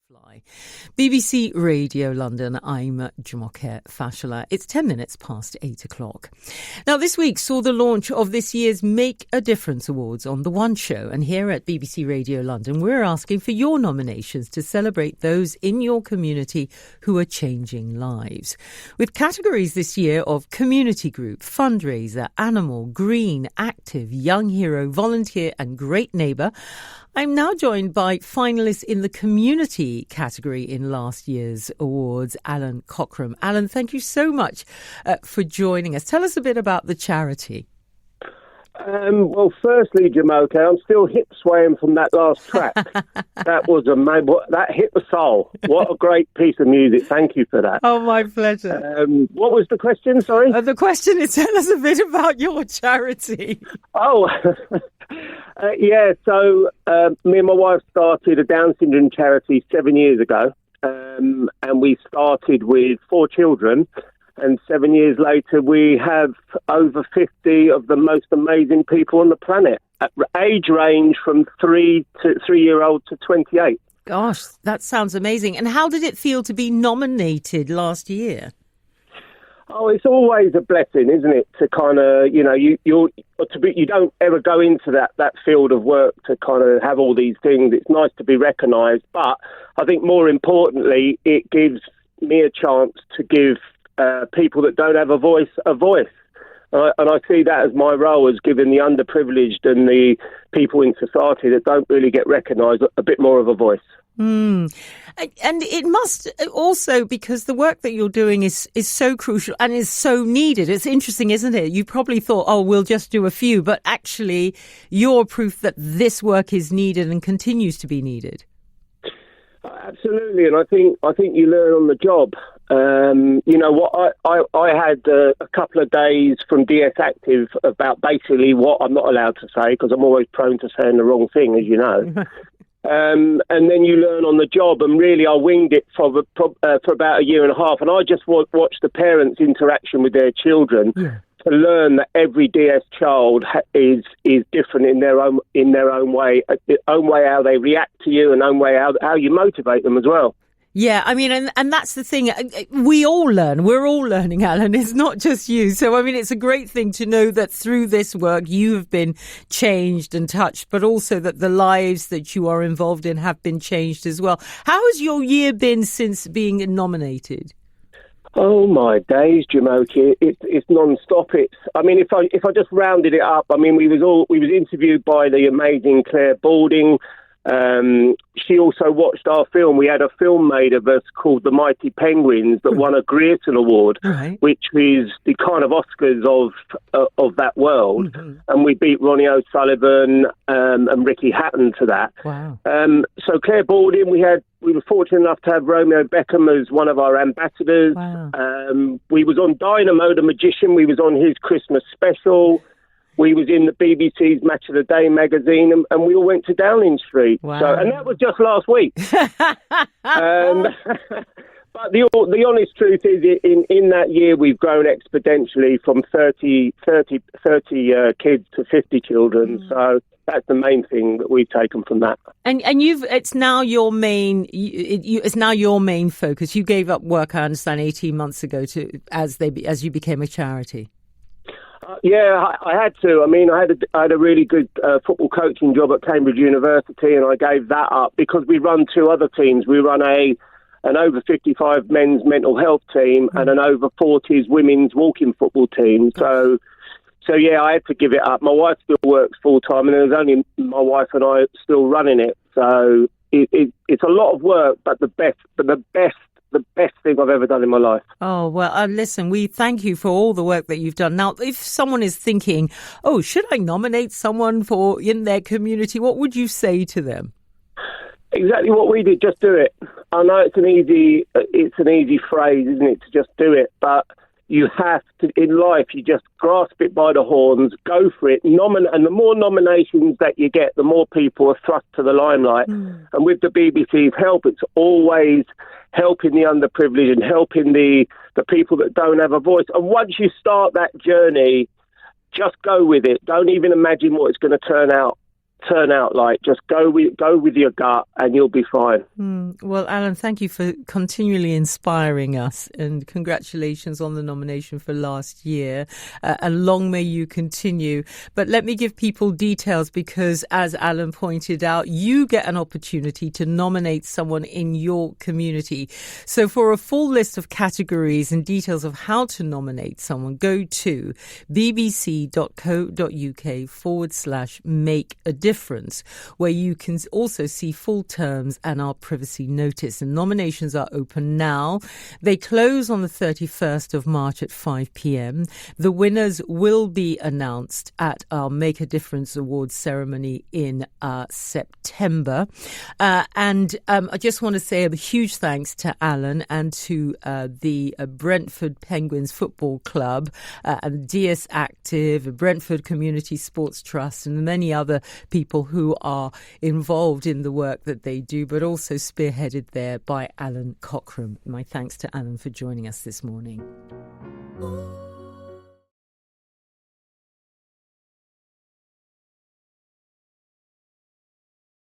Fly. BBC Radio London, I'm Jumoke Fashola. It's 10 minutes past 8 o'clock. Now, this week saw the launch of this year's Make a Difference Awards on The One Show. And here at BBC Radio London, we're asking for your nominations to celebrate those in your community who are changing lives. With categories this year of community group, fundraiser, animal, green, active, young hero, volunteer and great neighbour, I'm now joined by finalists in the community category in last year's awards, Allan Cockram. Allan, thank you so much for joining us. Tell us a bit about the charity. Well, firstly, Jumoke, I'm still hip swaying from that last track. That hit the soul. What a great piece of music. Thank you for that. Oh, my pleasure. What was the question? Sorry. The question is, tell us a bit about your charity. Oh, yeah. So me and my wife started a Down syndrome charity 7 years ago, and we started with 4 children. And 7 years later, we have over 50 of the most amazing people on the planet, at age range from 3-year-old to 28. Gosh, that sounds amazing. And how did it feel to be nominated last year? Oh, it's always a blessing, isn't it? To kind of, you don't ever go into that field of work to kind of have all these things. It's nice to be recognised, but I think more importantly, it gives me a chance to give people that don't have a voice. And I see that as my role, as giving the underprivileged and the people in society that don't really get recognised a bit more of a voice. And it must also, because the work that you're doing is so crucial and is so needed. It's interesting, isn't it? You probably thought, oh, we'll just do a few, but actually you're proof that this work is needed and continues to be needed. Absolutely, and I think you learn on the job. I had a couple of days from DS Active about basically what I'm not allowed to say, because I'm always prone to saying the wrong thing, as you know. And then you learn on the job, and really I winged it for about a year and a half, and I just watched the parents' interaction with their children. Yeah. To learn that every DS child is different in their own way, how they react to you, and own way how you motivate them as well. Yeah, I mean, and that's the thing. We all learn. We're all learning, Allan. It's not just you. So, I mean, it's a great thing to know that through this work you have been changed and touched, but also that the lives that you are involved in have been changed as well. How has your year been since being nominated? Oh my days, Jumoke! It's non-stop. If I just rounded it up, I mean, we was interviewed by the amazing Claire Balding. She also watched our film. We had a film made of us called The Mighty Penguins that won a Grierson Award, right, which is the kind of Oscars of that world. Mm-hmm. And we beat Ronnie O'Sullivan and Ricky Hatton to that. Wow. So Claire Balding, we were fortunate enough to have Romeo Beckham as one of our ambassadors. Wow. We was on Dynamo the Magician. We was on his Christmas special. We was in the BBC's Match of the Day magazine, and we all went to Downing Street. Wow. So, and that was just last week. But the honest truth is, in that year, we've grown exponentially from 30 kids to 50 children. Mm. So that's the main thing that we've taken from that. And it's now your main focus. You gave up work, I understand, 18 months ago as you became a charity. Yeah, I had to. I mean, I had a really good football coaching job at Cambridge University, and I gave that up because we run 2 other teams. We run an over 55 men's mental health team and an over 40s women's walking football team. So yeah, I had to give it up. My wife still works full time, and there's only my wife and I still running it. So it's a lot of work, but the best thing I've ever done in my life. Oh, well, listen, we thank you for all the work that you've done. Now, if someone is thinking, oh, should I nominate someone in their community, what would you say to them? Exactly what we did, just do it. I know it's an easy phrase, isn't it, to just do it, but you have to, in life, you just grasp it by the horns, go for it, and the more nominations that you get, the more people are thrust to the limelight. Mm. And with the BBC's help, it's always helping the underprivileged and helping the people that don't have a voice. And once you start that journey, just go with it. Don't even imagine what it's going to turn out turn out like. Just go with your gut and you'll be fine. Well, Allan, thank you for continually inspiring us, and congratulations on the nomination for last year. And long may you continue. But let me give people details, because as Allan pointed out, you get an opportunity to nominate someone in your community. So for a full list of categories and details of how to nominate someone, go to bbc.co.uk/make-a-difference, where you can also see full terms and our privacy notice. And nominations are open now. They close on the 31st of March at 5 p.m. The winners will be announced at our Make a Difference Awards ceremony in September. And I just want to say a huge thanks to Allan and to the Brentford Penguins Football Club, and DS Active, Brentford Community Sports Trust, and many other people who are involved in the work that they do, but also spearheaded there by Allan Cockram. My thanks to Allan for joining us this morning.